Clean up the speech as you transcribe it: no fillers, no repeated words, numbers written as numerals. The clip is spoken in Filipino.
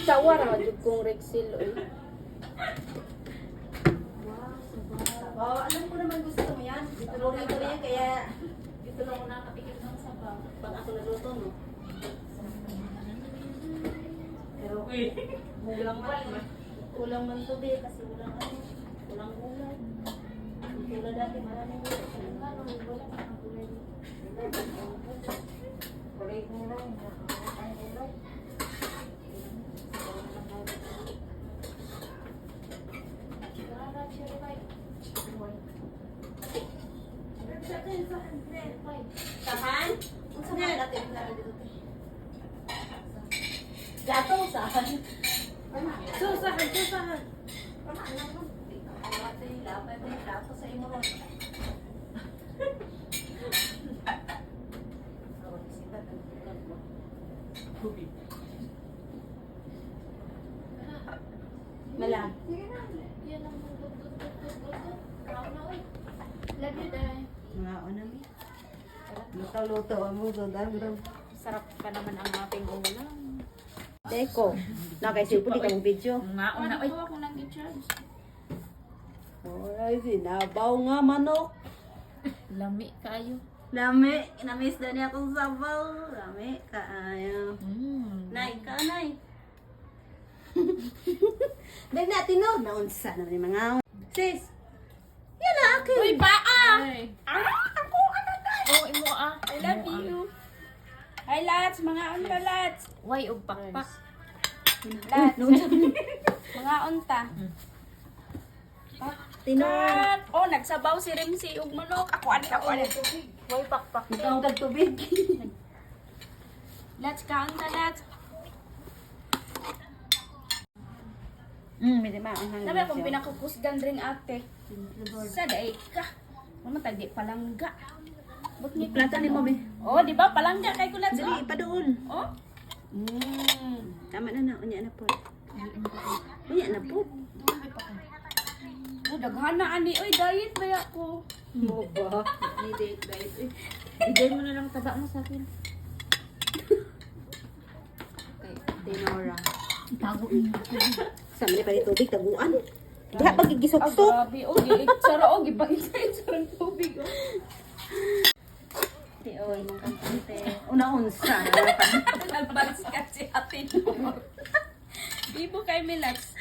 Sawa ra jud kong Rexil oy. Oh, alam ko naman gusto mo yan. Tuloy ko yan, kaya Dito lang ako nakatikim ng sabaw. Pag ako nagluto, no? pero Kulang man tubig kasi kulang ano, kulang gulay. Tulad dati maraming gulay. Ano, wala nang gulay. kulay ko lang. Ang kulay. Tahan? Ang sama natin na dito. Gatong sahan. Susahan. Paano naman? Ate, lapay mo yung laso sa imo ron. Malam. Yan ang love you, Day. Mga una mi. Luto-luto ang muso. Dami-dami. Sarap pa naman ang ating ulam. Teko. Nakaisip po di ka mong video. Nga, una, Ano oy. po ako nang gicharge? Ay, sinabaw nga manok. Lami kayo. Lami. Namiss na niya akong sabaw. Lami. Kaayo. Nay, kanay. Dahil natin no. Naunsa naman yung mga. Sis. Yan na akin. Uy, baa! Ay. Ako, ano na? Oh, imo ah. I love you. Hi, lads. Mga unta, lads. Why, og pakpak. Lads. Naunsa. Mga unta. Tinor. Kat. Oh, nagsabaw si Rimsi ug manok. Ako ano. Why, pakpak. Ikaw tagtubig. Lads, kaunta, lads. May maang hanggang Sabi akong pinakukusgan rin ate. Sa daig ka. Mama tagdi palangga. Ba't ni Plata ni mo, be. Oh, di ba? Palangga kay kulat Dali, sa. ipadoon. Oh. Tama na. Unya na po. Unya na po. Oh, daghana ani. Oy, diet ba ako? Mo ba? Ni date, guys. Ibigay mo na lang taba mo sa akin. Okay, Dinora. Tago niyo. Sama ni pa ni tubig, taguan. Diha Ah, pagigisok-sok. grabe. Oh, giitsara. Oh, gipag-itsara ng tubig. Oh. Di, oh, imong kantante. Una-unsa. Nalbans ka si ate. Ibo kay Milax.